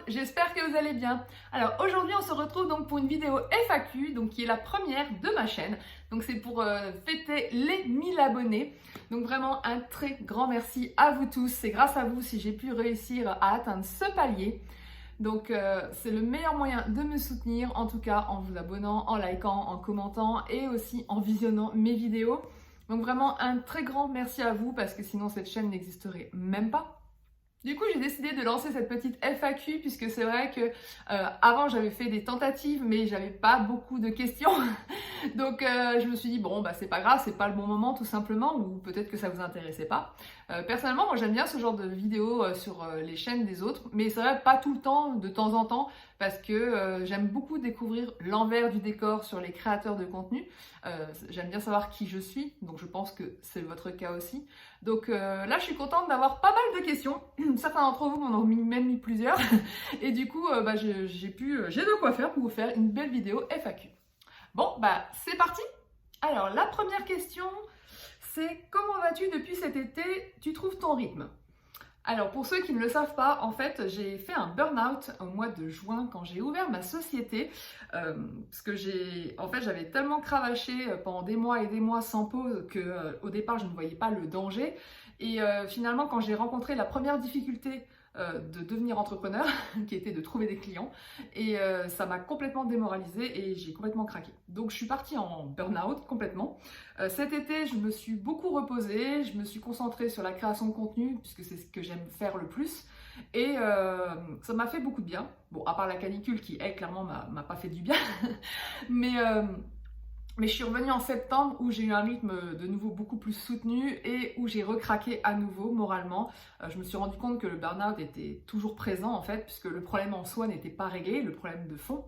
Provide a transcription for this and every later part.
J'espère que vous allez bien. Alors aujourd'hui on se retrouve donc pour une vidéo FAQ, donc qui est la première de ma chaîne. Donc c'est pour fêter les 1000 abonnés. Donc vraiment un très grand merci à vous tous. C'est grâce à vous si j'ai pu réussir à atteindre ce palier. Donc c'est le meilleur moyen de me soutenir, en tout cas en vous abonnant, en likant, en commentant et aussi en visionnant mes vidéos. Donc vraiment un très grand merci à vous parce que sinon cette chaîne n'existerait même pas. Du coup, j'ai décidé de lancer cette petite FAQ puisque c'est vrai que avant j'avais fait des tentatives mais j'avais pas beaucoup de questions. Donc je me suis dit bon bah c'est pas grave, c'est pas le bon moment tout simplement, ou peut-être que ça vous intéressait pas. Personnellement, moi j'aime bien ce genre de vidéos sur les chaînes des autres, mais c'est vrai pas tout le temps, de temps en temps, parce que j'aime beaucoup découvrir l'envers du décor sur les créateurs de contenu. J'aime bien savoir qui je suis, donc je pense que c'est votre cas aussi. Donc là je suis contente d'avoir pas mal de questions. Certains d'entre vous m'en ont même mis plusieurs. Et du coup j'ai de quoi faire pour vous faire une belle vidéo FAQ. Bon bah c'est parti. Alors la première question, c'est comment vas-tu depuis cet été? Tu trouves ton rythme? Alors pour ceux qui ne le savent pas, en fait j'ai fait un burn-out au mois de juin quand j'ai ouvert ma société, parce que j'avais tellement cravaché pendant des mois et des mois sans pause que au départ je ne voyais pas le danger, et finalement quand j'ai rencontré la première difficulté de devenir entrepreneur, qui était de trouver des clients, et ça m'a complètement démoralisée et j'ai complètement craqué. Donc je suis partie en burn-out complètement. Cet été, je me suis beaucoup reposée, je me suis concentrée sur la création de contenu puisque c'est ce que j'aime faire le plus, et ça m'a fait beaucoup de bien. Bon, à part la canicule qui, elle, clairement m'a pas fait du bien, mais je suis revenue en septembre où j'ai eu un rythme de nouveau beaucoup plus soutenu et où j'ai recraqué à nouveau moralement. Je me suis rendu compte que le burn-out était toujours présent en fait, puisque le problème en soi n'était pas réglé, le problème de fond.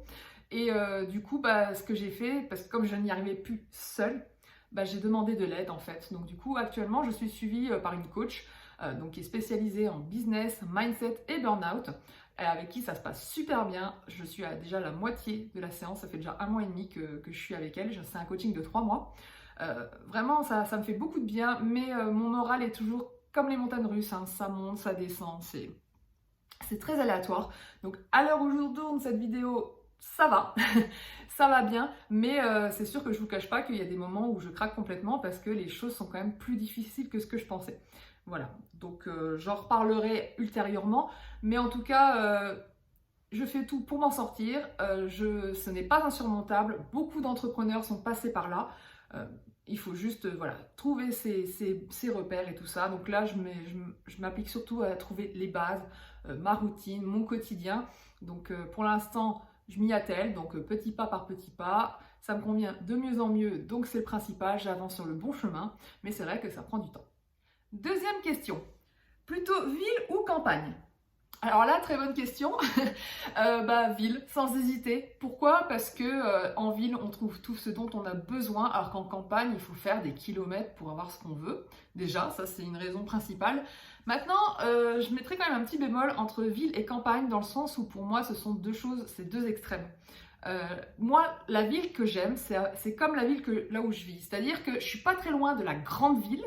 Et du coup, ce que j'ai fait, parce que comme je n'y arrivais plus seule, j'ai demandé de l'aide en fait. Donc du coup, actuellement, je suis suivie par une coach donc qui est spécialisée en business, mindset et burn-out, avec qui ça se passe super bien. Je suis à déjà la moitié de la séance, ça fait déjà 1 mois et demi que je suis avec elle. C'est un coaching de 3 mois. Vraiment, ça me fait beaucoup de bien, mais mon moral est toujours comme les montagnes russes, hein. Ça monte, ça descend, c'est très aléatoire. Donc à l'heure où je tourne cette vidéo, ça va, ça va bien, mais c'est sûr que je vous cache pas qu'il y a des moments où je craque complètement parce que les choses sont quand même plus difficiles que ce que je pensais. Voilà, donc j'en reparlerai ultérieurement, mais en tout cas, je fais tout pour m'en sortir. Ce n'est pas insurmontable, beaucoup d'entrepreneurs sont passés par là. Il faut juste trouver ses repères et tout ça. Donc là, je m'applique surtout à trouver les bases, ma routine, mon quotidien. Donc pour l'instant, je m'y attelle, donc petit pas par petit pas. Ça me convient de mieux en mieux, donc c'est le principal, j'avance sur le bon chemin, mais c'est vrai que ça prend du temps. Deuxième question, plutôt ville ou campagne? Alors là, très bonne question. Ville, sans hésiter. Pourquoi? Parce que en ville, on trouve tout ce dont on a besoin, alors qu'en campagne, il faut faire des kilomètres pour avoir ce qu'on veut. Déjà, ça c'est une raison principale. Maintenant, je mettrai quand même un petit bémol entre ville et campagne, dans le sens où pour moi, ce sont deux choses, c'est deux extrêmes. Moi, la ville que j'aime, c'est comme la ville là où je vis. C'est-à-dire que je suis pas très loin de la grande ville.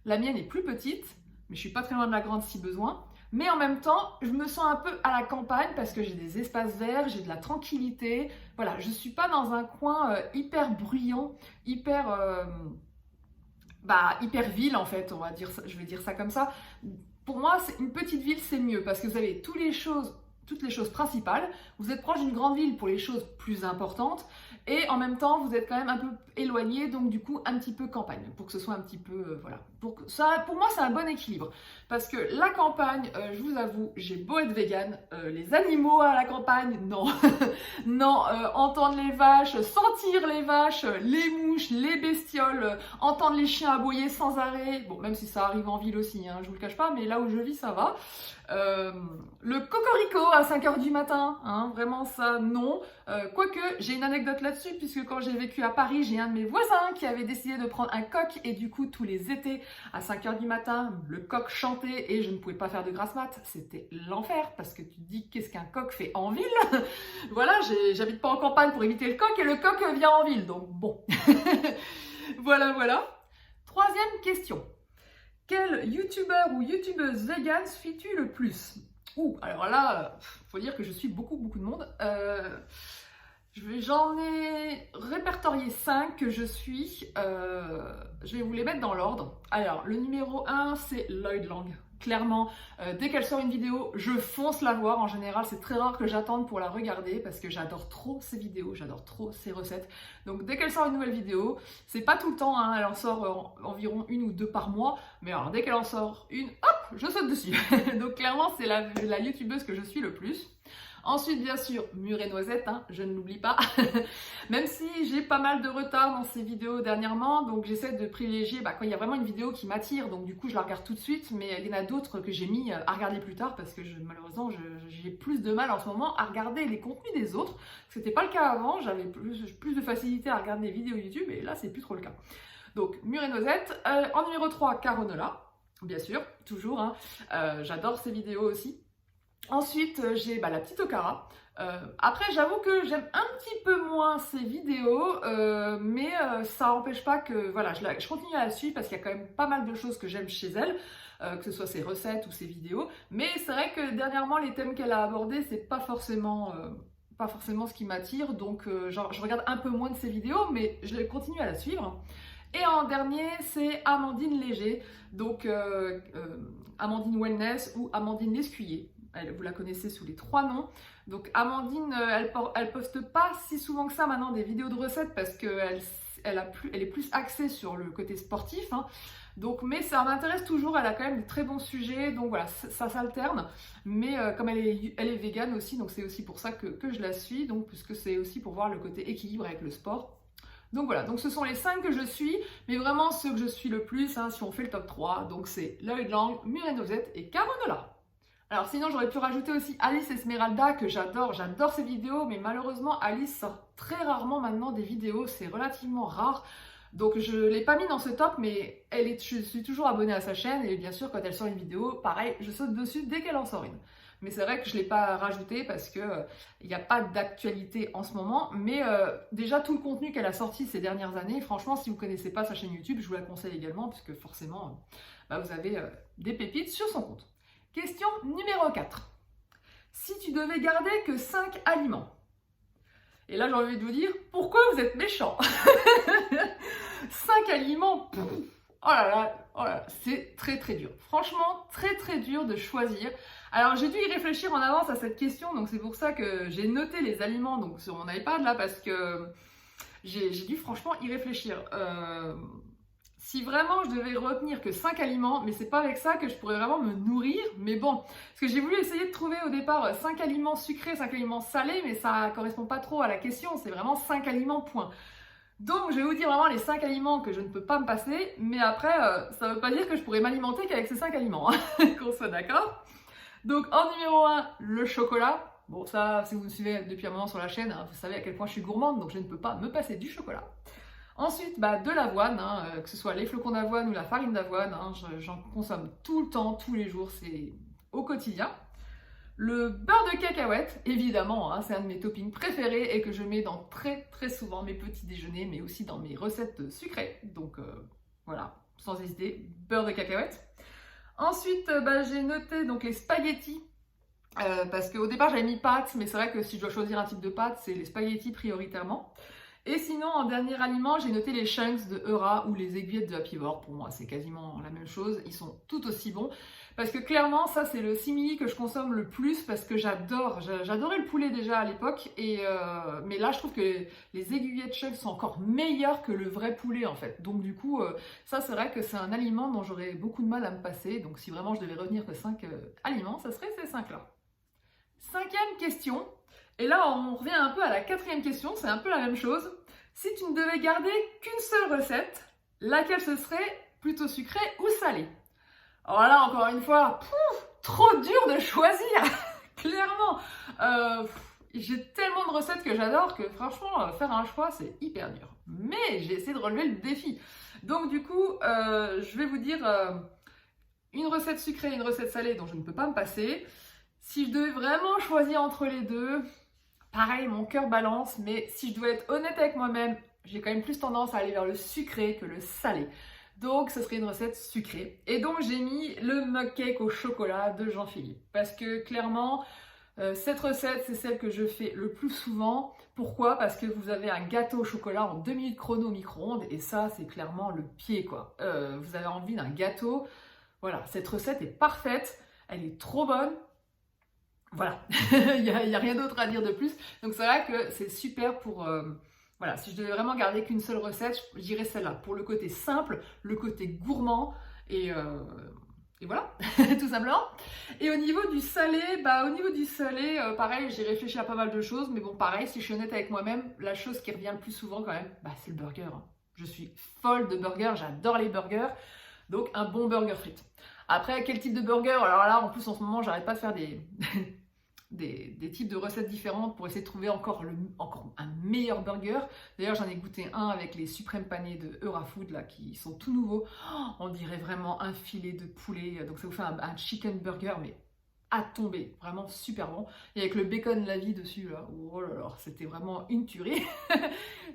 La mienne est plus petite, mais je suis pas très loin de la grande si besoin. Mais en même temps, je me sens un peu à la campagne parce que j'ai des espaces verts, j'ai de la tranquillité. Voilà, je suis pas dans un coin hyper bruyant, hyper ville en fait, on va dire ça, je vais dire ça comme ça. Pour moi, une petite ville, c'est mieux parce que vous avez toutes les choses principales. Vous êtes proche d'une grande ville pour les choses plus importantes et en même temps, vous êtes quand même un peu éloigné, donc du coup, un petit peu campagne pour que ce soit un petit peu Pour moi, c'est un bon équilibre. Parce que la campagne, je vous avoue, j'ai beau être végane, les animaux à la campagne, non. Non, entendre les vaches, sentir les vaches, les mouches, les bestioles, entendre les chiens aboyer sans arrêt. Bon, même si ça arrive en ville aussi, hein, je vous le cache pas, mais là où je vis, ça va. Le cocorico à 5h du matin, hein, vraiment ça, non. Quoique, j'ai une anecdote là-dessus, puisque quand j'ai vécu à Paris, j'ai un de mes voisins qui avait décidé de prendre un coq, et du coup, tous les étés, à 5h du matin, le coq chantait, et je ne pouvais pas faire de grasse mat. C'était l'enfer, parce que tu te dis, qu'est-ce qu'un coq fait en ville? Voilà, j'habite pas en campagne pour éviter le coq, et le coq vient en ville, donc bon. Voilà, voilà. Troisième question. Quel youtubeur ou youtubeuse vegan suis-tu le plus? Alors là, faut dire que je suis beaucoup de monde. J'en ai répertorié 5 que je suis. Je vais vous les mettre dans l'ordre. Alors, le numéro 1, c'est Lloyd Lang. Clairement, dès qu'elle sort une vidéo, je fonce la voir. En général, c'est très rare que j'attende pour la regarder parce que j'adore trop ses vidéos, j'adore trop ses recettes. Donc, dès qu'elle sort une nouvelle vidéo, c'est pas tout le temps, hein, elle en sort environ 1 ou 2 par mois. Mais alors, dès qu'elle en sort une, hop, je saute dessus. Donc, clairement, c'est la youtubeuse que je suis le plus. Ensuite, bien sûr, Murée Noisette, hein, je ne l'oublie pas. Même si j'ai pas mal de retard dans ces vidéos dernièrement, donc j'essaie de privilégier quand il y a vraiment une vidéo qui m'attire, donc du coup je la regarde tout de suite, mais il y en a d'autres que j'ai mis à regarder plus tard parce que malheureusement j'ai plus de mal en ce moment à regarder les contenus des autres. C'était pas le cas avant, j'avais plus de facilité à regarder des vidéos YouTube et là c'est plus trop le cas. Donc Murée Noisette. En numéro 3, Caronola, bien sûr, toujours, hein. J'adore ces vidéos aussi. Ensuite, j'ai la petite Okara. Après, j'avoue que j'aime un petit peu moins ses vidéos, mais ça n'empêche pas que voilà, je continue à la suivre parce qu'il y a quand même pas mal de choses que j'aime chez elle, que ce soit ses recettes ou ses vidéos. Mais c'est vrai que dernièrement, les thèmes qu'elle a abordés, c'est pas forcément ce qui m'attire. Donc, je regarde un peu moins de ses vidéos, mais je continue à la suivre. Et en dernier, c'est Amandine Léger, donc Amandine Wellness ou Amandine Lescuyer. Vous la connaissez sous les 3 noms. Donc Amandine, elle poste pas si souvent que ça maintenant des vidéos de recettes parce qu'elle est plus axée sur le côté sportif, hein. Donc, mais ça m'intéresse toujours, elle a quand même de très bons sujets, donc voilà, ça s'alterne. Mais comme elle est végane aussi, donc c'est aussi pour ça que je la suis, donc puisque c'est aussi pour voir le côté équilibre avec le sport. Donc voilà, donc ce sont les 5 que je suis, mais vraiment ceux que je suis le plus, hein, si on fait le top 3, donc c'est Lloyd Lang, Murée Noisette et Caronola. Alors sinon, j'aurais pu rajouter aussi Alice Esmeralda, que j'adore ses vidéos, mais malheureusement, Alice sort très rarement maintenant des vidéos, c'est relativement rare. Donc je ne l'ai pas mis dans ce top, mais je suis toujours abonnée à sa chaîne, et bien sûr, quand elle sort une vidéo, pareil, je saute dessus dès qu'elle en sort une. Mais c'est vrai que je ne l'ai pas rajouté parce qu'il n'y a pas d'actualité en ce moment, mais déjà tout le contenu qu'elle a sorti ces dernières années, franchement, si vous ne connaissez pas sa chaîne YouTube, je vous la conseille également, puisque forcément, vous avez des pépites sur son compte. Question numéro 4. Si tu devais garder que 5 aliments, et là j'ai envie de vous dire, pourquoi vous êtes méchants? 5 aliments, oh là là, c'est très dur. Franchement, très dur de choisir. Alors j'ai dû y réfléchir en avance à cette question, donc c'est pour ça que j'ai noté les aliments donc sur mon iPad là, parce que j'ai dû franchement y réfléchir. Si vraiment je devais retenir que 5 aliments, mais c'est pas avec ça que je pourrais vraiment me nourrir, mais bon, parce que j'ai voulu essayer de trouver au départ 5 aliments sucrés, 5 aliments salés, mais ça correspond pas trop à la question, c'est vraiment 5 aliments point. Donc je vais vous dire vraiment les 5 aliments que je ne peux pas me passer, mais après ça veut pas dire que je pourrais m'alimenter qu'avec ces 5 aliments, hein, qu'on soit d'accord. Donc en numéro 1, le chocolat. Bon ça, si vous me suivez depuis un moment sur la chaîne, hein, vous savez à quel point je suis gourmande, donc je ne peux pas me passer du chocolat. Ensuite, de l'avoine, hein, que ce soit les flocons d'avoine ou la farine d'avoine, hein, j'en consomme tout le temps, tous les jours, c'est au quotidien. Le beurre de cacahuète, évidemment, hein, c'est un de mes toppings préférés et que je mets dans très souvent mes petits déjeuners, mais aussi dans mes recettes sucrées. Donc voilà, sans hésiter, beurre de cacahuète. Ensuite, j'ai noté donc les spaghettis. Parce qu'au départ j'avais mis pâtes, mais c'est vrai que si je dois choisir un type de pâtes, c'est les spaghettis prioritairement. Et sinon, en dernier aliment, j'ai noté les chunks de Eura ou les aiguillettes de Happy Pour moi, c'est quasiment la même chose. Ils sont tout aussi bons. Parce que clairement, ça c'est le simili que je consomme le plus parce que j'adorais le poulet déjà à l'époque, mais là je trouve que les aiguillettes chèvre sont encore meilleures que le vrai poulet en fait. Donc du coup, ça c'est vrai que c'est un aliment dont j'aurais beaucoup de mal à me passer. Donc si vraiment je devais retenir que 5 aliments, ça serait ces 5-là. 5e question, et là on revient un peu à la 4e question, c'est un peu la même chose. Si tu ne devais garder qu'une seule recette, laquelle ce serait, plutôt sucrée ou salée? Alors là, encore une fois, trop dur de choisir, clairement. J'ai tellement de recettes que j'adore que franchement, faire un choix, c'est hyper dur. Mais j'ai essayé de relever le défi. Donc du coup, je vais vous dire une recette sucrée et une recette salée dont je ne peux pas me passer. Si je devais vraiment choisir entre les deux, pareil, mon cœur balance, mais si je dois être honnête avec moi-même, j'ai quand même plus tendance à aller vers le sucré que le salé. Donc, ce serait une recette sucrée. Et donc, j'ai mis le mug cake au chocolat de Jean-Philippe. Parce que clairement, cette recette, c'est celle que je fais le plus souvent. Pourquoi? Parce que vous avez un gâteau au chocolat en 2 minutes chrono au micro-ondes. Et ça, c'est clairement le pied, quoi. Vous avez envie d'un gâteau. Voilà, cette recette est parfaite. Elle est trop bonne. Voilà, il n'y a rien d'autre à dire de plus. Donc c'est vrai que c'est super pour... voilà, si je devais vraiment garder qu'une seule recette, je dirais celle-là. Pour le côté simple, le côté gourmand et voilà, tout simplement. Et au niveau du salé, pareil, j'ai réfléchi à pas mal de choses. Mais bon, pareil, si je suis honnête avec moi-même, la chose qui revient le plus souvent quand même, c'est le burger. Je suis folle de burgers, j'adore les burgers. Donc un bon burger frites. Après, quel type de burger? Alors là, en plus, en ce moment, j'arrête pas de faire des types de recettes différentes pour essayer de trouver encore un meilleur burger. D'ailleurs, j'en ai goûté un avec les suprêmes panés de Eurafood, là, qui sont tout nouveaux. Oh, on dirait vraiment un filet de poulet. Donc, ça vous fait un chicken burger, mais à tomber. Vraiment super bon. Et avec le bacon la vie dessus, là. Oh là là, c'était vraiment une tuerie.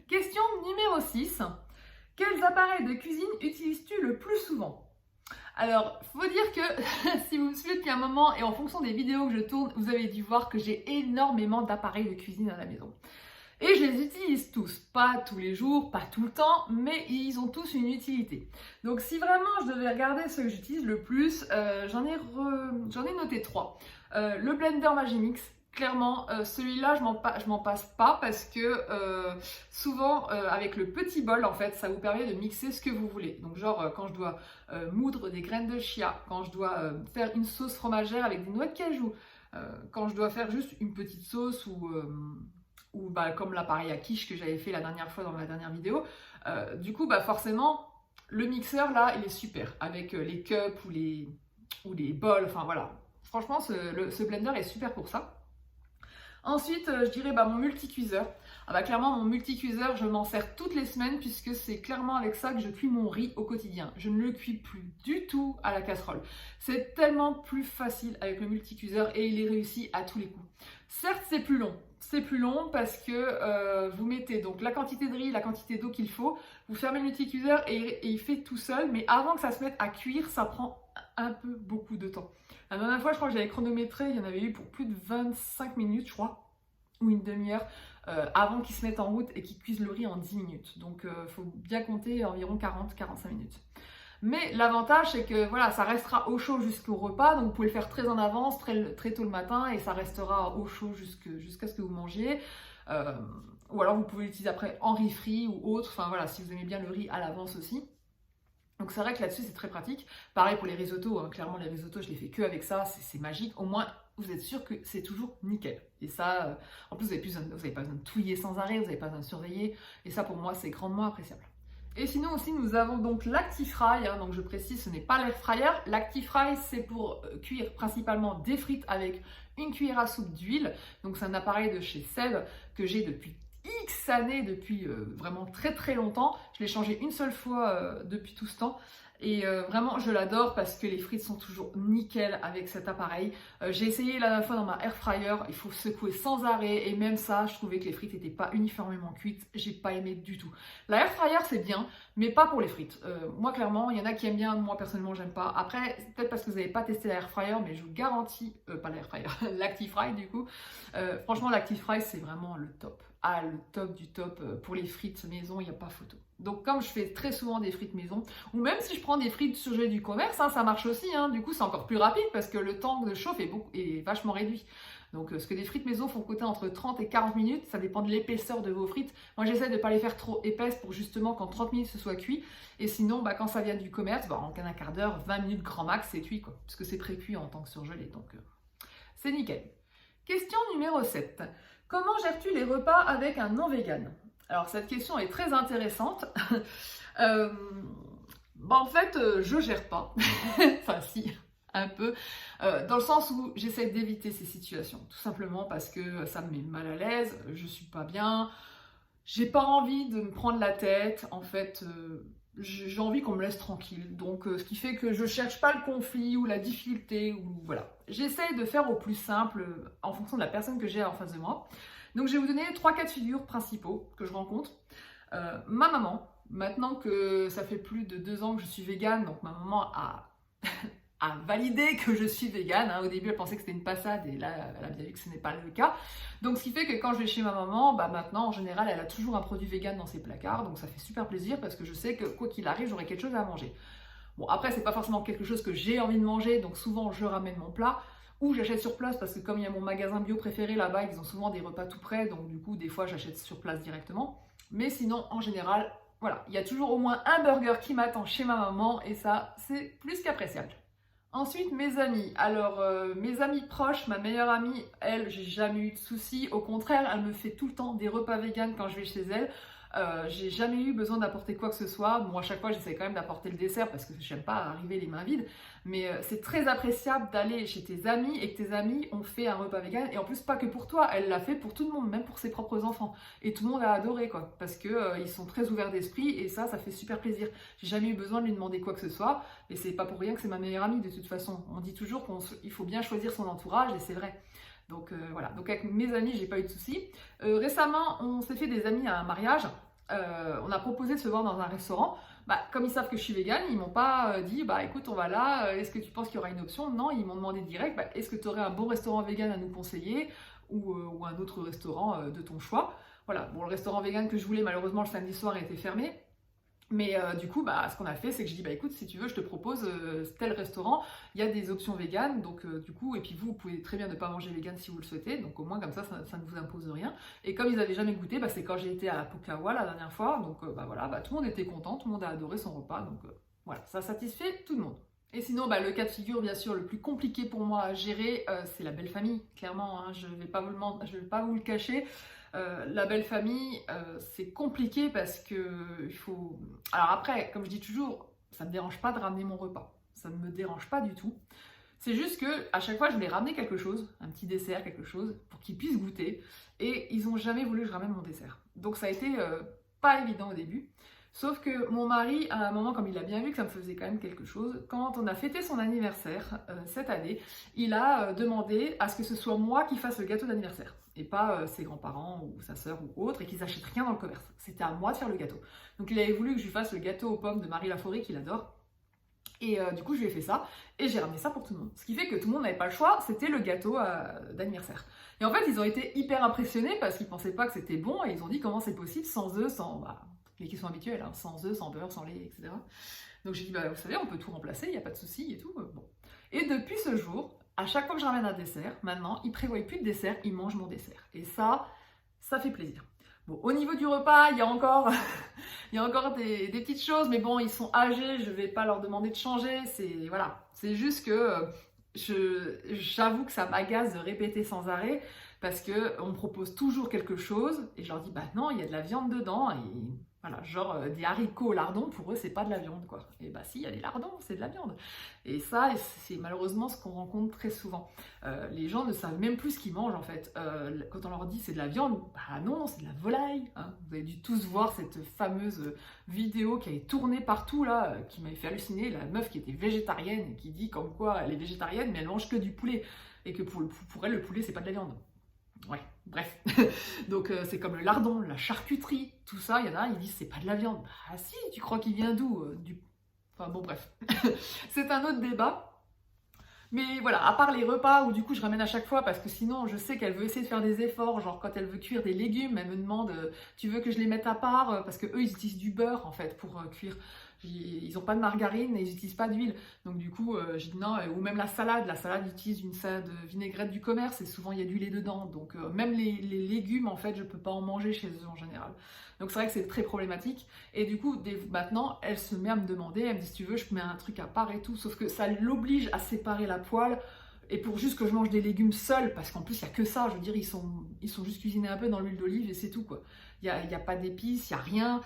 Question numéro 6. Quels appareils de cuisine utilises-tu le plus souvent? Alors, faut dire que si vous me suivez depuis un moment et en fonction des vidéos que je tourne, vous avez dû voir que j'ai énormément d'appareils de cuisine à la maison. Et je les utilise tous, pas tous les jours, pas tout le temps, mais ils ont tous une utilité. Donc si vraiment je devais regarder ceux que j'utilise le plus, j'en ai noté 3. Le blender Magimix. Clairement, celui-là, je m'en passe pas parce que souvent, avec le petit bol, en fait, ça vous permet de mixer ce que vous voulez. Donc, genre, quand je dois moudre des graines de chia, quand je dois faire une sauce fromagère avec des noix de cajou, quand je dois faire juste une petite sauce ou comme l'appareil à quiche que j'avais fait la dernière fois dans ma dernière vidéo, du coup, forcément, le mixeur, là, il est super. Avec les cups ou les bols, enfin voilà. Franchement, ce blender est super pour ça. Ensuite, je dirais mon multicuiseur. Clairement, mon multicuiseur, je m'en sers toutes les semaines puisque c'est clairement avec ça que je cuis mon riz au quotidien. Je ne le cuis plus du tout à la casserole. C'est tellement plus facile avec le multicuiseur et il est réussi à tous les coups. Certes, c'est plus long. C'est plus long parce que vous mettez donc la quantité de riz, la quantité d'eau qu'il faut, vous fermez le multicuiseur et il fait tout seul, mais avant que ça se mette à cuire, ça prend un peu beaucoup de temps. La dernière fois, je crois que j'avais chronométré, il y en avait eu pour plus de 25 minutes, je crois, ou une demi-heure, avant qu'ils se mettent en route et qu'ils cuisent le riz en 10 minutes. Donc, il faut bien compter environ 40-45 minutes. Mais l'avantage, c'est que voilà, ça restera au chaud jusqu'au repas, donc vous pouvez le faire très en avance, très tôt le matin, et ça restera au chaud jusqu'à ce que vous mangiez. Ou alors, vous pouvez l'utiliser après en riz frit ou autre, enfin voilà, si vous aimez bien le riz à l'avance aussi. Donc c'est vrai que là-dessus c'est très pratique. Pareil pour les risottos, clairement les risottos je les fais que avec ça, c'est magique. Au moins vous êtes sûr que c'est toujours nickel. Et ça, en plus vous n'avez pas besoin de touiller sans arrêt, vous n'avez pas besoin de surveiller. Et ça pour moi c'est grandement appréciable. Et sinon aussi nous avons donc l'Actifry, donc je précise ce n'est pas l'air fryer. L'Actifry c'est pour cuire principalement des frites avec une cuillère à soupe d'huile. Donc c'est un appareil de chez Seb que j'ai depuis X années, depuis vraiment très très longtemps. Je l'ai changé une seule fois depuis tout ce temps. Et vraiment, je l'adore parce que les frites sont toujours nickel avec cet appareil. J'ai essayé la dernière fois dans ma air fryer, il faut secouer sans arrêt. Et même ça, je trouvais que les frites n'étaient pas uniformément cuites. J'ai pas aimé du tout. La air fryer, c'est bien, mais pas pour les frites. Moi, clairement, il y en a qui aiment bien. Moi, personnellement, j'aime pas. Après, c'est peut-être parce que vous n'avez pas testé la air fryer, mais je vous garantis, pas la air fryer, l'Actifry du coup. Franchement, l'Actifry, c'est vraiment le top. le top du top. Pour les frites maison, il n'y a pas photo. Donc comme je fais très souvent des frites maison, ou même si je prends des frites surgelées du commerce, hein, ça marche aussi. Hein. Du coup, c'est encore plus rapide parce que le temps de chauffe est vachement réduit. Donc ce que des frites maison font coûter entre 30 et 40 minutes, ça dépend de l'épaisseur de vos frites. Moi, j'essaie de ne pas les faire trop épaisses pour justement qu'en 30 minutes, ce soit cuit. Et sinon, quand ça vient du commerce, en un quart d'heure, 20 minutes grand max, c'est cuit, quoi. Parce que c'est pré-cuit en tant que surgelé. Donc c'est nickel. Question numéro 7. Comment gères-tu les repas avec un non-vegan? Alors cette question est très intéressante. En fait, je gère pas. Enfin si, un peu. Dans le sens où j'essaie d'éviter ces situations. Tout simplement parce que ça me met mal à l'aise, je suis pas bien. J'ai pas envie de me prendre la tête. En fait, j'ai envie qu'on me laisse tranquille. Donc ce qui fait que je cherche pas le conflit ou la difficulté. Ou voilà. J'essaie de faire au plus simple en fonction de la personne que j'ai en face de moi. Donc je vais vous donner 3 cas de figure principaux que je rencontre. Ma maman, maintenant que ça fait plus de 2 ans que je suis végane, donc ma maman a validé que je suis végane. Hein. Au début, elle pensait que c'était une passade et là, elle a bien vu que ce n'est pas le cas. Donc ce qui fait que quand je vais chez ma maman, maintenant, en général, elle a toujours un produit végane dans ses placards. Donc ça fait super plaisir parce que je sais que quoi qu'il arrive, j'aurai quelque chose à manger. Bon, après, c'est pas forcément quelque chose que j'ai envie de manger, donc souvent, je ramène mon plat. Ou j'achète sur place parce que comme il y a mon magasin bio préféré là-bas, ils ont souvent des repas tout prêts, donc du coup des fois j'achète sur place directement. Mais sinon en général, voilà, il y a toujours au moins un burger qui m'attend chez ma maman et ça c'est plus qu'appréciable. Ensuite mes amis, alors mes amis proches, ma meilleure amie, elle j'ai jamais eu de soucis, au contraire elle me fait tout le temps des repas véganes quand je vais chez elle. J'ai jamais eu besoin d'apporter quoi que ce soit. Bon, à chaque fois, j'essaie quand même d'apporter le dessert parce que j'aime pas arriver les mains vides. Mais c'est très appréciable d'aller chez tes amis et que tes amis ont fait un repas vegan. Et en plus, pas que pour toi, elle l'a fait pour tout le monde, même pour ses propres enfants. Et tout le monde a adoré, quoi. Parce que ils sont très ouverts d'esprit et ça fait super plaisir. J'ai jamais eu besoin de lui demander quoi que ce soit. Et c'est pas pour rien que c'est ma meilleure amie, de toute façon. On dit toujours qu'il faut bien choisir son entourage et c'est vrai. Donc voilà, donc avec mes amis, j'ai pas eu de soucis. Récemment, on s'est fait des amis à un mariage. On a proposé de se voir dans un restaurant. Comme ils savent que je suis végane, ils m'ont pas dit écoute, on va là, est-ce que tu penses qu'il y aura une option? Non, ils m'ont demandé direct est-ce que tu aurais un bon restaurant vegan à nous conseiller ou un autre restaurant de ton choix. Voilà, bon, le restaurant vegan que je voulais, malheureusement, le samedi soir était fermé. Mais du coup, ce qu'on a fait, c'est que je dis, écoute, si tu veux, je te propose tel restaurant, il y a des options véganes, donc du coup, et puis vous pouvez très bien ne pas manger vegan si vous le souhaitez, donc au moins comme ça ne vous impose rien. Et comme ils n'avaient jamais goûté, c'est quand j'ai été à Pukawa la dernière fois, donc voilà, tout le monde était content, tout le monde a adoré son repas, donc voilà, ça satisfait tout le monde. Et sinon, le cas de figure, bien sûr, le plus compliqué pour moi à gérer, c'est la belle famille, clairement, hein, je ne vais pas vous le cacher. La belle famille, c'est compliqué parce que il faut... Alors après, comme je dis toujours, ça ne me dérange pas de ramener mon repas. Ça ne me dérange pas du tout. C'est juste que à chaque fois, je voulais ramener quelque chose, un petit dessert, quelque chose, pour qu'ils puissent goûter. Et ils n'ont jamais voulu que je ramène mon dessert. Donc ça a été pas évident au début. Sauf que mon mari, à un moment, comme il a bien vu que ça me faisait quand même quelque chose, quand on a fêté son anniversaire cette année, il a demandé à ce que ce soit moi qui fasse le gâteau d'anniversaire. Et pas ses grands-parents ou sa sœur ou autre, et qu'ils n'achètent rien dans le commerce. C'était à moi de faire le gâteau. Donc il avait voulu que je lui fasse le gâteau aux pommes de Marie Laforêt, qu'il adore. Et du coup, je lui ai fait ça, et j'ai ramené ça pour tout le monde. Ce qui fait que tout le monde n'avait pas le choix, c'était le gâteau d'anniversaire. Et en fait, ils ont été hyper impressionnés parce qu'ils ne pensaient pas que c'était bon, et ils ont dit comment c'est possible sans œufs, sans... les questions habituelles, hein, sans œufs, sans beurre, sans lait, etc. Donc j'ai dit, vous savez, on peut tout remplacer, il n'y a pas de souci et tout. Bon. Et depuis ce jour, à chaque fois que je ramène un dessert, maintenant, ils ne prévoient plus de dessert, ils mangent mon dessert. Et ça fait plaisir. Bon, au niveau du repas, il y a encore, des petites choses, mais bon, ils sont âgés, je ne vais pas leur demander de changer. C'est juste que j'avoue que ça m'agace de répéter sans arrêt parce qu'on me propose toujours quelque chose et je leur dis, non, il y a de la viande dedans. Et voilà, genre des haricots au lardon, pour eux, c'est pas de la viande, quoi. Et si, il y a des lardons, c'est de la viande. Et ça, c'est malheureusement ce qu'on rencontre très souvent. Les gens ne savent même plus ce qu'ils mangent, en fait. Quand on leur dit c'est de la viande, non, c'est de la volaille. Hein. Vous avez dû tous voir cette fameuse vidéo qui a été tournée partout, là, qui m'avait fait halluciner. La meuf qui était végétarienne et qui dit comme quoi elle est végétarienne, mais elle mange que du poulet. Et que pour elle, le poulet, c'est pas de la viande. Ouais, bref. Donc c'est comme le lardon, la charcuterie, tout ça, il y en a, ils disent c'est pas de la viande. Si, tu crois qu'il vient d'où Enfin bon, bref. C'est un autre débat. Mais voilà, à part les repas où du coup je ramène à chaque fois parce que sinon je sais qu'elle veut essayer de faire des efforts, genre quand elle veut cuire des légumes, elle me demande tu veux que je les mette à part parce que eux ils utilisent du beurre en fait pour cuire. Ils n'ont pas de margarine et ils n'utilisent pas d'huile. Donc du coup, je dis non, ou même la salade utilise une salade vinaigrette du commerce et souvent il y a du lait dedans. Donc même les légumes en fait, je peux pas en manger chez eux en général. Donc c'est vrai que c'est très problématique. Et du coup, maintenant, elle se met à me demander, elle me dit si tu veux, je mets un truc à part et tout. Sauf que ça l'oblige à séparer la poêle. Et pour juste que je mange des légumes seuls, parce qu'en plus il n'y a que ça, je veux dire, ils sont juste cuisinés un peu dans l'huile d'olive et c'est tout quoi. Il n'y a pas d'épices, il n'y a rien,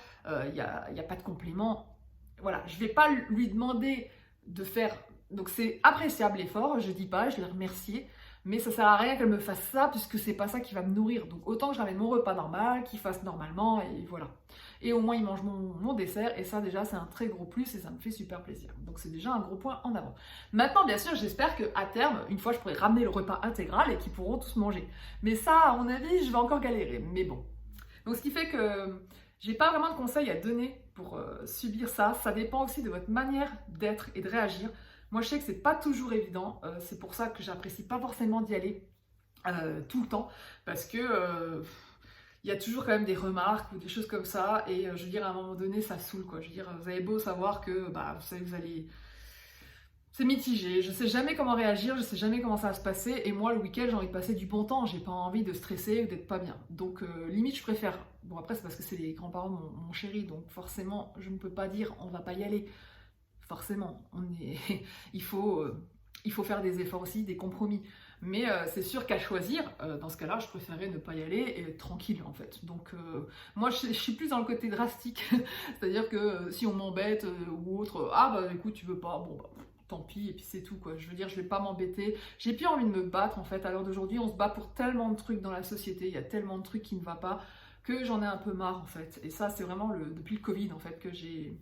il n'y a pas de compléments. Voilà, je vais pas lui demander de faire. Donc c'est appréciable l'effort, je dis pas, je l'ai remercié, mais ça sert à rien qu'elle me fasse ça puisque c'est pas ça qui va me nourrir. Donc autant que je ramène mon repas normal, qu'il fasse normalement et voilà. Et au moins il mange mon dessert et ça déjà c'est un très gros plus et ça me fait super plaisir. Donc c'est déjà un gros point en avant. Maintenant bien sûr j'espère qu'à terme, une fois je pourrai ramener le repas intégral et qu'ils pourront tous manger. Mais ça à mon avis je vais encore galérer, mais bon. Donc ce qui fait que j'ai pas vraiment de conseils à donner pour subir ça. Ça dépend aussi de votre manière d'être et de réagir. Moi, je sais que c'est pas toujours évident. C'est pour ça que j'apprécie pas forcément d'y aller tout le temps. Parce que il y a toujours quand même des remarques ou des choses comme ça. Et je veux dire, à un moment donné, ça saoule, quoi. Je veux dire, vous avez beau savoir que vous savez, vous allez. C'est mitigé, je sais jamais comment réagir, je sais jamais comment ça va se passer, et moi le week-end j'ai envie de passer du bon temps, j'ai pas envie de stresser ou d'être pas bien. Donc limite je préfère, bon après c'est parce que c'est les grands-parents de mon chéri, donc forcément je ne peux pas dire on va pas y aller. Forcément, il faut faire des efforts aussi, des compromis. Mais c'est sûr qu'à choisir, dans ce cas-là, je préférais ne pas y aller et être tranquille en fait. Donc moi je suis plus dans le côté drastique, c'est-à-dire que si on m'embête ou autre, ah bah écoute tu veux pas, bon bah tant pis, et puis c'est tout quoi. Je veux dire, je vais pas m'embêter. J'ai plus envie de me battre en fait. À l'heure d'aujourd'hui, on se bat pour tellement de trucs dans la société, il y a tellement de trucs qui ne vont pas que j'en ai un peu marre en fait. Et ça, c'est vraiment depuis le Covid en fait que j'ai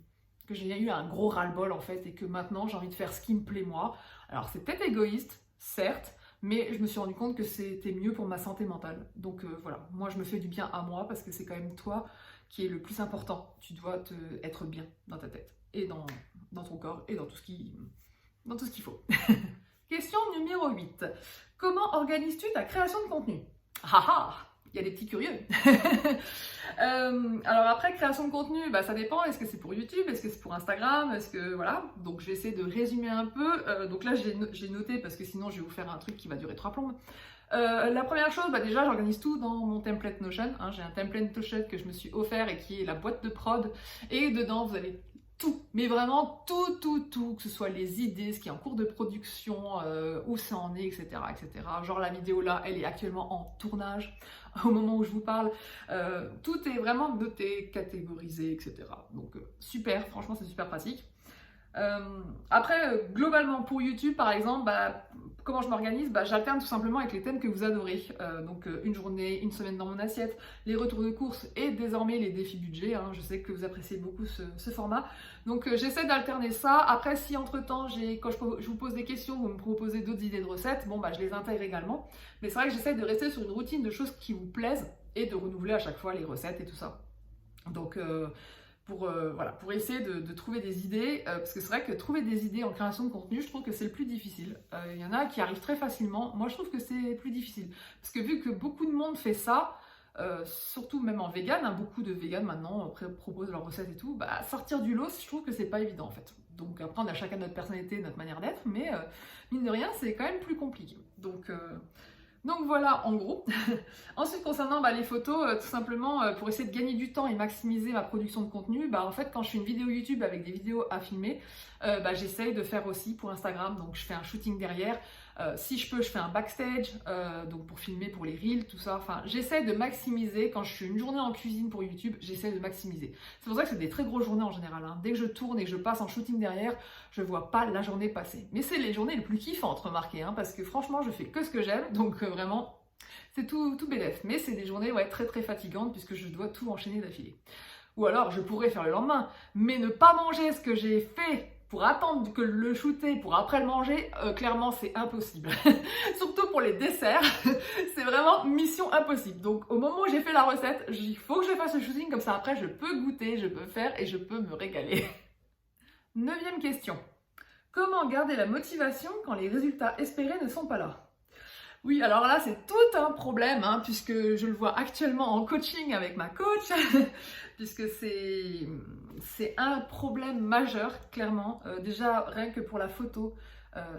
eu un gros ras-le-bol en fait et que maintenant j'ai envie de faire ce qui me plaît moi. Alors c'est peut-être égoïste, certes, mais je me suis rendu compte que c'était mieux pour ma santé mentale. Donc voilà, moi je me fais du bien à moi parce que c'est quand même toi qui est le plus important. Tu dois être bien dans ta tête et dans ton corps et dans tout ce qu'il faut. Question numéro 8. Comment organises-tu ta création de contenu? Ah ah, il y a des petits curieux. Alors après, création de contenu, ça dépend. Est-ce que c'est pour YouTube? Est-ce que c'est pour Instagram? Est-ce que voilà. Donc je vais essayer de résumer un peu. Donc là, j'ai noté parce que sinon je vais vous faire un truc qui va durer 3 plombes. La première chose, déjà j'organise tout dans mon template Notion. J'ai un template Notion que je me suis offert et qui est la boîte de prod. Et dedans, vous avez tout, mais vraiment tout, que ce soit les idées, ce qui est en cours de production, où ça en est, etc., etc. Genre la vidéo là, elle est actuellement en tournage au moment où je vous parle. Tout est vraiment noté, catégorisé, etc. Donc super, franchement c'est super pratique. Après, globalement pour YouTube par exemple, comment je m'organise? J'alterne tout simplement avec les thèmes que vous adorez. Donc une journée, une semaine dans mon assiette, les retours de course et désormais les défis budget. Je sais que vous appréciez beaucoup ce format. Donc j'essaie d'alterner ça. Après, si entre temps, quand je vous pose des questions, vous me proposez d'autres idées de recettes, je les intègre également. Mais c'est vrai que j'essaie de rester sur une routine de choses qui vous plaisent et de renouveler à chaque fois les recettes et tout ça. Donc pour essayer de trouver des idées, parce que c'est vrai que trouver des idées en création de contenu, je trouve que c'est le plus difficile. Il y en a qui arrivent très facilement, moi je trouve que c'est plus difficile. Parce que vu que beaucoup de monde fait ça, surtout même en vegan, beaucoup de véganes maintenant proposent leurs recettes et tout, sortir du lot, je trouve que c'est pas évident en fait. Donc après on a chacun notre personnalité, notre manière d'être, mais mine de rien c'est quand même plus compliqué. Donc voilà, en gros. Ensuite, concernant les photos, tout simplement, pour essayer de gagner du temps et maximiser ma production de contenu, en fait, quand je fais une vidéo YouTube avec des vidéos à filmer, j'essaye de faire aussi pour Instagram. Donc, je fais un shooting derrière. Si je peux, je fais un backstage, donc pour filmer pour les reels, tout ça. Enfin, j'essaie de maximiser. Quand je fais une journée en cuisine pour YouTube, j'essaie de maximiser. C'est pour ça que c'est des très grosses journées en général. Dès que je tourne et que je passe en shooting derrière, je vois pas la journée passer. Mais c'est les journées les plus kiffantes, remarquez, parce que franchement, je fais que ce que j'aime. Donc vraiment, c'est tout bénef. Mais c'est des journées très très fatigantes puisque je dois tout enchaîner d'affilée. Ou alors, je pourrais faire le lendemain, mais ne pas manger ce que j'ai fait pour attendre que le shooter, pour après le manger, clairement c'est impossible. Surtout pour les desserts, c'est vraiment mission impossible. Donc au moment où j'ai fait la recette, il faut que je fasse le shooting, comme ça après je peux goûter, je peux faire et je peux me régaler. 9e question. Comment garder la motivation quand les résultats espérés ne sont pas là? Oui, alors là, c'est tout un problème, hein, puisque je le vois actuellement en coaching avec ma coach, puisque c'est un problème majeur, clairement. Déjà, rien que pour la photo,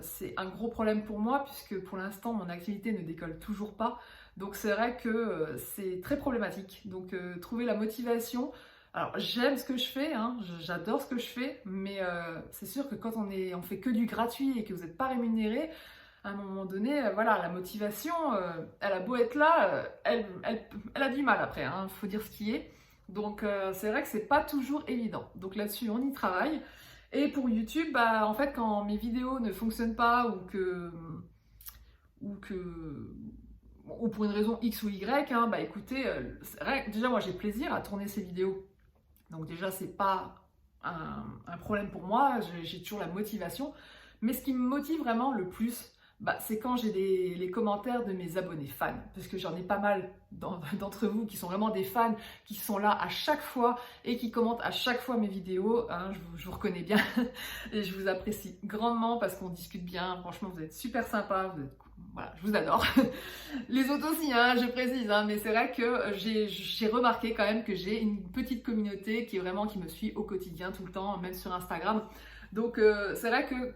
c'est un gros problème pour moi, puisque pour l'instant, mon activité ne décolle toujours pas. Donc c'est vrai que c'est très problématique. Donc trouver la motivation. Alors j'aime ce que je fais, hein, j'adore ce que je fais, mais c'est sûr que quand on fait que du gratuit et que vous n'êtes pas rémunéré, à un moment donné, voilà, la motivation, elle a beau être là, elle a du mal après, hein, faut dire ce qui est. Donc c'est vrai que c'est pas toujours évident. Donc là-dessus, on y travaille. Et pour YouTube, bah, en fait, quand mes vidéos ne fonctionnent pas ou que ou pour une raison X ou Y, hein, bah écoutez, déjà moi j'ai plaisir à tourner ces vidéos. Donc déjà c'est pas un problème pour moi, j'ai toujours la motivation. Mais ce qui me motive vraiment le plus, bah, c'est quand j'ai les commentaires de mes abonnés fans, parce que j'en ai pas mal d'entre vous qui sont vraiment des fans, qui sont là à chaque fois et qui commentent à chaque fois mes vidéos, hein, je vous reconnais bien et je vous apprécie grandement parce qu'on discute bien, franchement vous êtes super sympa, voilà, je vous adore. Les autres aussi, hein, je précise, hein, mais c'est vrai que j'ai remarqué quand même que j'ai une petite communauté qui me suit au quotidien, tout le temps, même sur Instagram. Donc c'est vrai que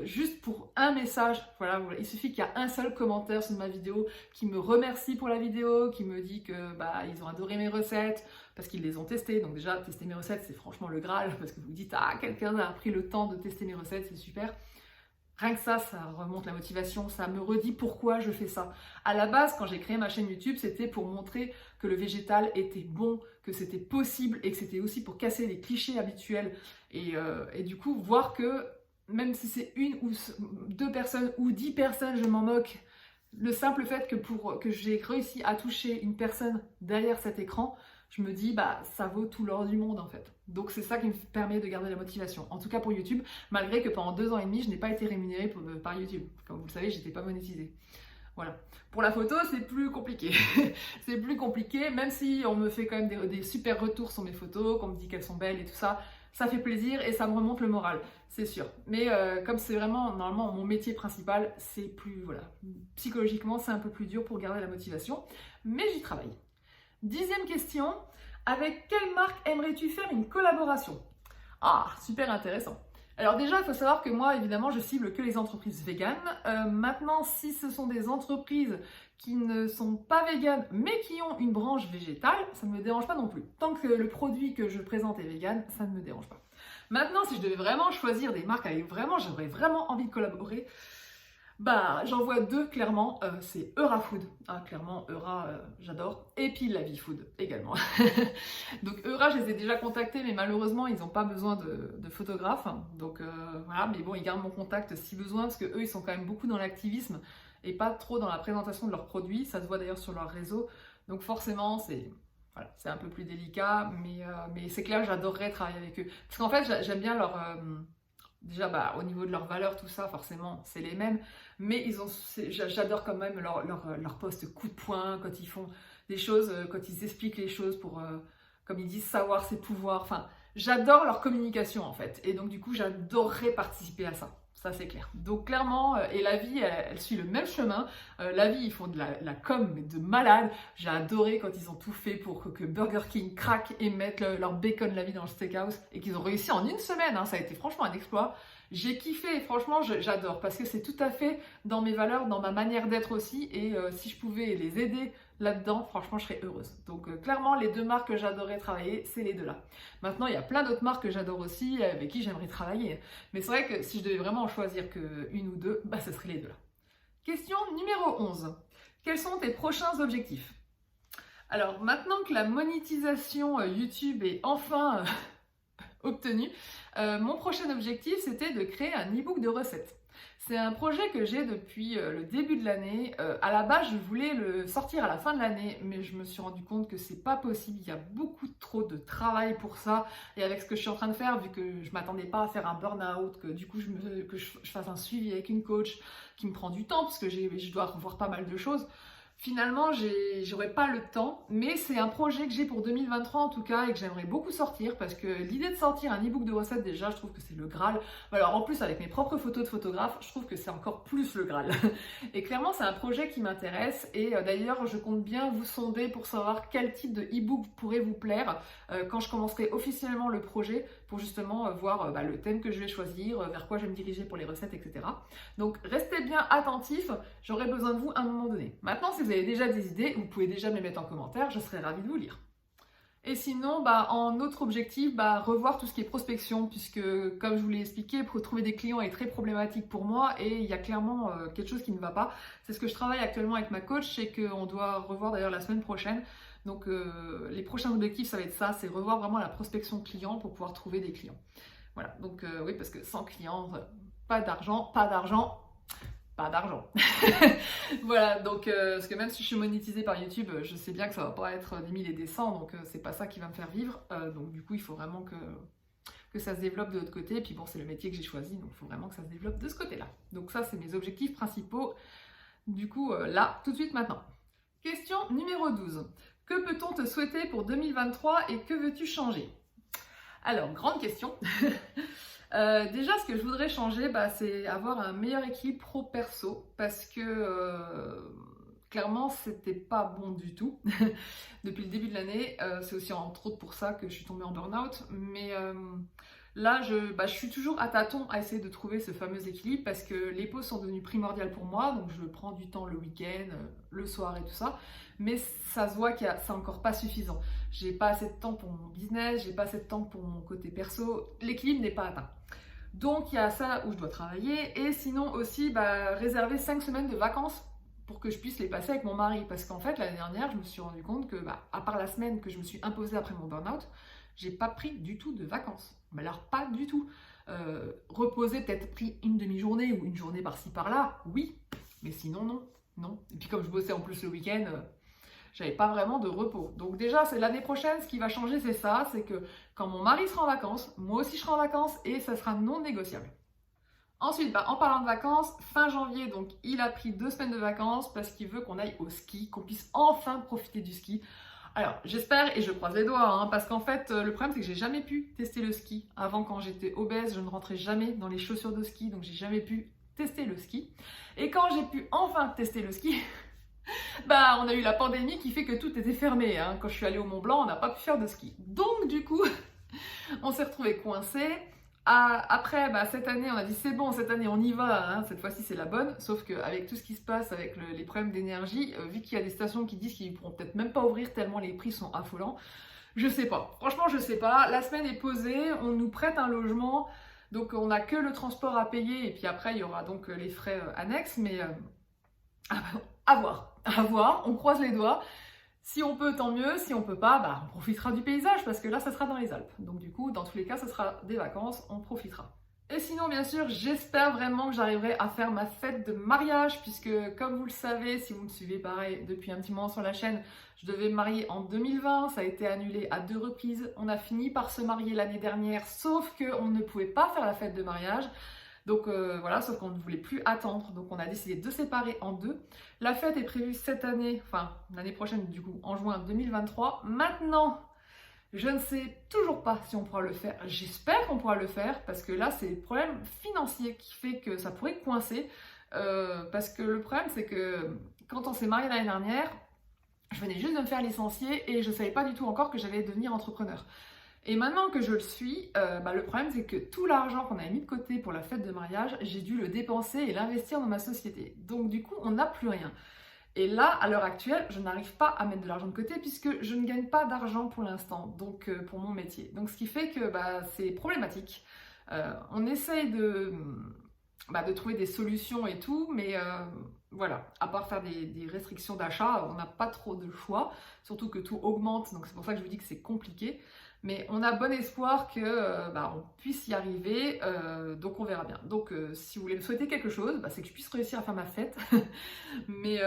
juste pour un message, voilà, il suffit qu'il y a un seul commentaire sur ma vidéo qui me remercie pour la vidéo, qui me dit que bah, ils ont adoré mes recettes parce qu'ils les ont testées. Donc déjà, tester mes recettes, c'est franchement le Graal parce que vous vous dites, ah, quelqu'un a pris le temps de tester mes recettes, c'est super. Rien que ça remonte la motivation, ça me redit pourquoi je fais ça. À la base, quand j'ai créé ma chaîne YouTube, c'était pour montrer que le végétal était bon, que c'était possible et que c'était aussi pour casser les clichés habituels. Et du coup, voir que même si c'est une ou deux personnes ou 10 personnes, je m'en moque, le simple fait que j'ai réussi à toucher une personne derrière cet écran, je me dis, bah, ça vaut tout l'or du monde en fait. Donc c'est ça qui me permet de garder la motivation. En tout cas pour YouTube, malgré que pendant 2 ans et demi, je n'ai pas été rémunérée par YouTube. Comme vous le savez, je n'étais pas monétisée. Voilà. Pour la photo, c'est plus compliqué. C'est plus compliqué, même si on me fait quand même des super retours sur mes photos, qu'on me dit qu'elles sont belles et tout ça. Ça fait plaisir et ça me remonte le moral, c'est sûr. Mais comme c'est vraiment normalement mon métier principal, c'est plus, voilà, psychologiquement c'est un peu plus dur pour garder la motivation, mais j'y travaille. 10e question, avec quelle marque aimerais-tu faire une collaboration? Ah, super intéressant. Alors déjà, il faut savoir que moi, évidemment, je cible que les entreprises véganes. Maintenant, si ce sont des entreprises qui ne sont pas véganes, mais qui ont une branche végétale, ça ne me dérange pas non plus. Tant que le produit que je présente est vegan, ça ne me dérange pas. Maintenant, si je devais vraiment choisir des marques avec j'aurais vraiment envie de collaborer, bah, j'en vois 2 clairement, c'est Eurafood, hein, clairement Eura, j'adore, et puis La Vie Food également. Donc Eura, je les ai déjà contactés, mais malheureusement ils n'ont pas besoin de photographe, donc voilà, mais bon, ils gardent mon contact si besoin, parce que eux ils sont quand même beaucoup dans l'activisme et pas trop dans la présentation de leurs produits, ça se voit d'ailleurs sur leur réseau, donc forcément c'est un peu plus délicat, mais c'est clair, j'adorerais travailler avec eux, parce qu'en fait j'aime bien leur... Déjà, bah, au niveau de leurs valeurs, tout ça, forcément, c'est les mêmes. Mais j'adore quand même leur post coup de poing, quand ils font des choses, quand ils expliquent les choses pour, comme ils disent, savoir ses pouvoirs. Enfin, j'adore leur communication, en fait. Et donc, du coup, j'adorerais participer à ça. Ça, c'est clair. Donc, clairement, et La Vie, elle suit le même chemin. La Vie, ils font de la com, mais de malade. J'ai adoré quand ils ont tout fait pour que Burger King craque et mette leur bacon La Vie dans le steakhouse. Et qu'ils ont réussi en une semaine. Hein, ça a été franchement un exploit. J'ai kiffé, franchement, j'adore. Parce que c'est tout à fait dans mes valeurs, dans ma manière d'être aussi. Et si je pouvais les aider là-dedans, franchement, je serais heureuse. Donc, clairement, les 2 marques que j'adorerais travailler, c'est les 2 là. Maintenant, il y a plein d'autres marques que j'adore aussi, avec qui j'aimerais travailler. Mais c'est vrai que si je devais vraiment en choisir qu'une ou 2, bah, ce serait les 2 là. Question numéro 11. Quels sont tes prochains objectifs? Alors, maintenant que la monétisation YouTube est enfin obtenue, mon prochain objectif, c'était de créer un e-book de recettes. C'est un projet que j'ai depuis le début de l'année. À la base, je voulais le sortir à la fin de l'année, mais je me suis rendu compte que c'est pas possible. Il y a beaucoup trop de travail pour ça. Et avec ce que je suis en train de faire, vu que je m'attendais pas à faire un burn-out, que du coup je fasse un suivi avec une coach qui me prend du temps, parce que je dois revoir pas mal de choses. Finalement, j'aurais pas le temps, mais c'est un projet que j'ai pour 2023 en tout cas et que j'aimerais beaucoup sortir parce que l'idée de sortir un e-book de recettes, déjà, je trouve que c'est le Graal. Alors en plus, avec mes propres photos de photographe, je trouve que c'est encore plus le Graal. Et clairement, c'est un projet qui m'intéresse et d'ailleurs, je compte bien vous sonder pour savoir quel type de e-book pourrait vous plaire quand je commencerai officiellement le projet pour justement voir le thème que je vais choisir, vers quoi je vais me diriger pour les recettes, etc. Donc restez bien attentifs, j'aurai besoin de vous à un moment donné. Maintenant, si vous avez déjà des idées, vous pouvez déjà me les mettre en commentaire, je serai ravie de vous lire. Et sinon, en autre objectif, revoir tout ce qui est prospection, puisque comme je vous l'ai expliqué, pour trouver des clients est très problématique pour moi et il y a clairement quelque chose qui ne va pas. C'est ce que je travaille actuellement avec ma coach, c'est qu'on doit revoir d'ailleurs la semaine prochaine. Donc les prochains objectifs, ça va être ça, c'est revoir vraiment la prospection client pour pouvoir trouver des clients. Voilà, donc oui, parce que sans clients, pas d'argent, pas d'argent, pas d'argent. Voilà, donc parce que même si je suis monétisée par YouTube, je sais bien que ça va pas être des 1000 et des 100, donc c'est pas ça qui va me faire vivre. Donc du coup, il faut vraiment que ça se développe de l'autre côté. Et puis bon, c'est le métier que j'ai choisi, donc il faut vraiment que ça se développe de ce côté-là. Donc ça, c'est mes objectifs principaux. Du coup, là, tout de suite maintenant. Question numéro 12. Que peut-on te souhaiter pour 2023 et que veux-tu changer? Alors, grande question. Déjà, ce que je voudrais changer, c'est avoir un meilleur équilibre pro-perso parce que clairement, c'était pas bon du tout depuis le début de l'année. C'est aussi entre autres pour ça que je suis tombée en burn-out. Mais là, je suis toujours à tâtons à essayer de trouver ce fameux équilibre parce que les pauses sont devenues primordiales pour moi. Donc, je prends du temps le week-end, le soir et tout ça. Mais ça se voit que c'est encore pas suffisant. J'ai pas assez de temps pour mon business, j'ai pas assez de temps pour mon côté perso. L'équilibre n'est pas atteint. Donc, il y a ça où je dois travailler. Et sinon aussi, réserver 5 semaines de vacances pour que je puisse les passer avec mon mari. Parce qu'en fait, l'année dernière, je me suis rendu compte que, à part la semaine que je me suis imposée après mon burn-out, j'ai pas pris du tout de vacances. Mais alors, pas du tout. Reposer, peut-être pris une demi-journée ou une journée par-ci par-là, oui. Mais sinon, non. Non. Et puis, comme je bossais en plus le week-end, j'avais pas vraiment de repos. Donc déjà, c'est l'année prochaine, ce qui va changer, c'est ça. C'est que quand mon mari sera en vacances, moi aussi je serai en vacances et ça sera non négociable. Ensuite, en parlant de vacances, fin janvier, donc il a pris 2 semaines de vacances parce qu'il veut qu'on aille au ski, qu'on puisse enfin profiter du ski. Alors, j'espère et je croise les doigts, parce qu'en fait, le problème, c'est que j'ai jamais pu tester le ski. Avant, quand j'étais obèse, je ne rentrais jamais dans les chaussures de ski, donc j'ai jamais pu tester le ski. Et quand j'ai pu enfin tester le ski, on a eu la pandémie qui fait que tout était fermé. Quand je suis allée au Mont Blanc, on n'a pas pu faire de ski. Donc, du coup, on s'est retrouvés coincés. Après, cette année, on a dit c'est bon, cette année on y va, cette fois-ci c'est la bonne. Sauf qu'avec tout ce qui se passe, avec les problèmes d'énergie, vu qu'il y a des stations qui disent qu'ils ne pourront peut-être même pas ouvrir tellement les prix sont affolants, je sais pas. Franchement, je sais pas. La semaine est posée, on nous prête un logement, donc on n'a que le transport à payer et puis après il y aura donc les frais annexes, mais à voir, on croise les doigts. Si on peut, tant mieux. Si on peut pas, on profitera du paysage parce que là, ça sera dans les Alpes. Donc du coup, dans tous les cas, ce sera des vacances, on profitera. Et sinon, bien sûr, j'espère vraiment que j'arriverai à faire ma fête de mariage puisque, comme vous le savez, si vous me suivez pareil depuis un petit moment sur la chaîne, je devais me marier en 2020, ça a été annulé à 2 reprises. On a fini par se marier l'année dernière, sauf qu'on ne pouvait pas faire la fête de mariage. Donc voilà, sauf qu'on ne voulait plus attendre, donc on a décidé de séparer en 2. La fête est prévue cette année, enfin l'année prochaine du coup, en juin 2023. Maintenant, je ne sais toujours pas si on pourra le faire. J'espère qu'on pourra le faire, parce que là, c'est le problème financier qui fait que ça pourrait coincer. Parce que le problème, c'est que quand on s'est marié l'année dernière, je venais juste de me faire licencier et je ne savais pas du tout encore que j'allais devenir entrepreneur. Et maintenant que je le suis, le problème c'est que tout l'argent qu'on avait mis de côté pour la fête de mariage, j'ai dû le dépenser et l'investir dans ma société. Donc du coup, on n'a plus rien. Et là, à l'heure actuelle, je n'arrive pas à mettre de l'argent de côté puisque je ne gagne pas d'argent pour l'instant, donc pour mon métier. Donc ce qui fait que c'est problématique. On essaye de trouver des solutions et tout, mais voilà, à part faire des restrictions d'achat, on n'a pas trop de choix, surtout que tout augmente, donc c'est pour ça que je vous dis que c'est compliqué. Mais on a bon espoir que on puisse y arriver, donc on verra bien. Donc si vous voulez me souhaiter quelque chose, c'est que je puisse réussir à faire ma fête. Mais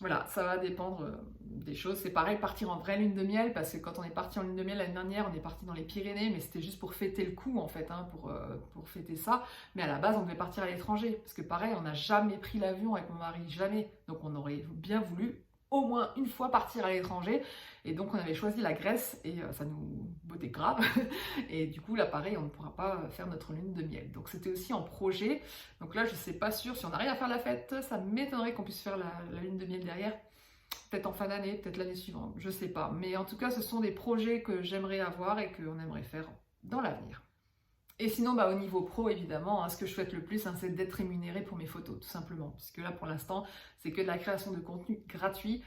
voilà, ça va dépendre des choses. C'est pareil, partir en vraie lune de miel, parce que quand on est parti en lune de miel l'année dernière, on est parti dans les Pyrénées, mais c'était juste pour fêter le coup en fait, pour fêter ça. Mais à la base, on devait partir à l'étranger, parce que pareil, on n'a jamais pris l'avion avec mon mari, jamais. Donc on aurait bien voulu au moins une fois partir à l'étranger. Et donc on avait choisi la Grèce et ça nous bottait grave. Et du coup là pareil, on ne pourra pas faire notre lune de miel. Donc c'était aussi en projet. Donc là je sais pas sûr si on arrive à faire la fête, ça m'étonnerait qu'on puisse faire la lune de miel derrière. Peut-être en fin d'année, peut-être l'année suivante, je sais pas. Mais en tout cas ce sont des projets que j'aimerais avoir et qu'on aimerait faire dans l'avenir. Et sinon, au niveau pro, évidemment, ce que je souhaite le plus, c'est d'être rémunérée pour mes photos, tout simplement. Puisque là, pour l'instant, c'est que de la création de contenu gratuit.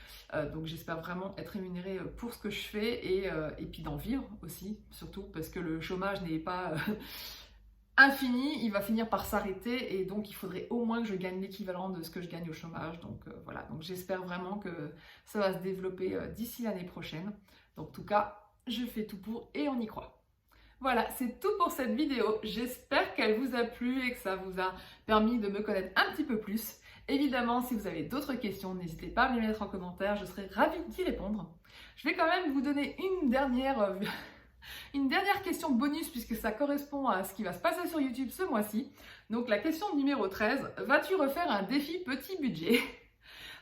Donc j'espère vraiment être rémunérée pour ce que je fais et puis d'en vivre aussi, surtout parce que le chômage n'est pas infini, il va finir par s'arrêter et donc il faudrait au moins que je gagne l'équivalent de ce que je gagne au chômage. Donc voilà, donc j'espère vraiment que ça va se développer d'ici l'année prochaine. Donc en tout cas, je fais tout pour et on y croit. Voilà, c'est tout pour cette vidéo. J'espère qu'elle vous a plu et que ça vous a permis de me connaître un petit peu plus. Évidemment, si vous avez d'autres questions, n'hésitez pas à me les mettre en commentaire, je serai ravie d'y répondre. Je vais quand même vous donner une dernière question bonus puisque ça correspond à ce qui va se passer sur YouTube ce mois-ci. Donc la question numéro 13, vas-tu refaire un défi petit budget?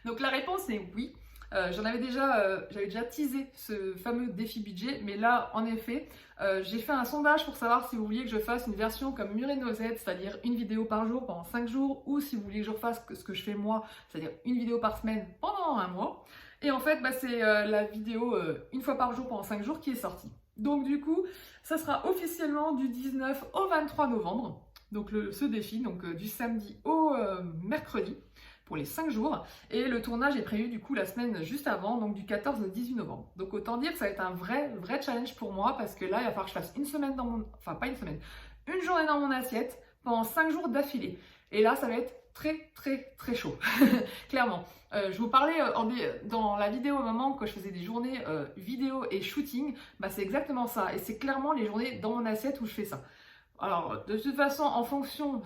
Donc la réponse est oui. J'avais déjà teasé ce fameux défi budget, mais là, en effet, j'ai fait un sondage pour savoir si vous vouliez que je fasse une version comme Mur et Noisette, c'est-à-dire une vidéo par jour pendant 5 jours, ou si vous voulez que je refasse ce que je fais moi, c'est-à-dire une vidéo par semaine pendant un mois. Et en fait, c'est la vidéo une fois par jour pendant 5 jours qui est sortie. Donc du coup, ça sera officiellement du 19 au 23 novembre, donc ce défi, donc du samedi au mercredi, pour les 5 jours. Et le tournage est prévu du coup la semaine juste avant, donc du 14 au 18 novembre. Donc autant dire que ça va être un vrai challenge pour moi, parce que là, il va falloir que je fasse une semaine dans mon... Enfin, pas une semaine, une journée dans mon assiette pendant 5 jours d'affilée. Et là, ça va être très chaud, clairement. Je vous parlais dans la vidéo au moment quand je faisais des journées vidéo et shooting, c'est exactement ça. Et c'est clairement les journées dans mon assiette où je fais ça. Alors, de toute façon, en fonction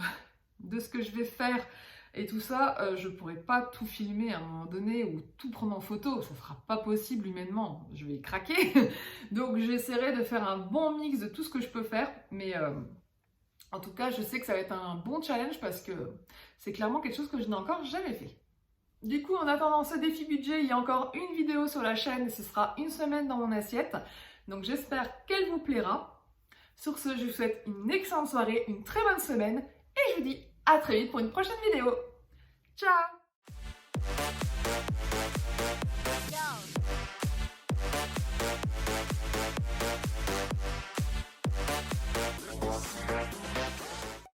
de ce que je vais faire et tout ça, je pourrais pas tout filmer à un moment donné ou tout prendre en photo, ça sera pas possible humainement, je vais craquer. Donc j'essaierai de faire un bon mix de tout ce que je peux faire, mais en tout cas je sais que ça va être un bon challenge parce que c'est clairement quelque chose que je n'ai encore jamais fait. Du coup, en attendant ce défi budget, il y a encore une vidéo sur la chaîne et ce sera une semaine dans mon assiette. Donc j'espère qu'elle vous plaira. Sur ce, je vous souhaite une excellente soirée, une très bonne semaine et je vous dis à très vite pour une prochaine vidéo. Ciao!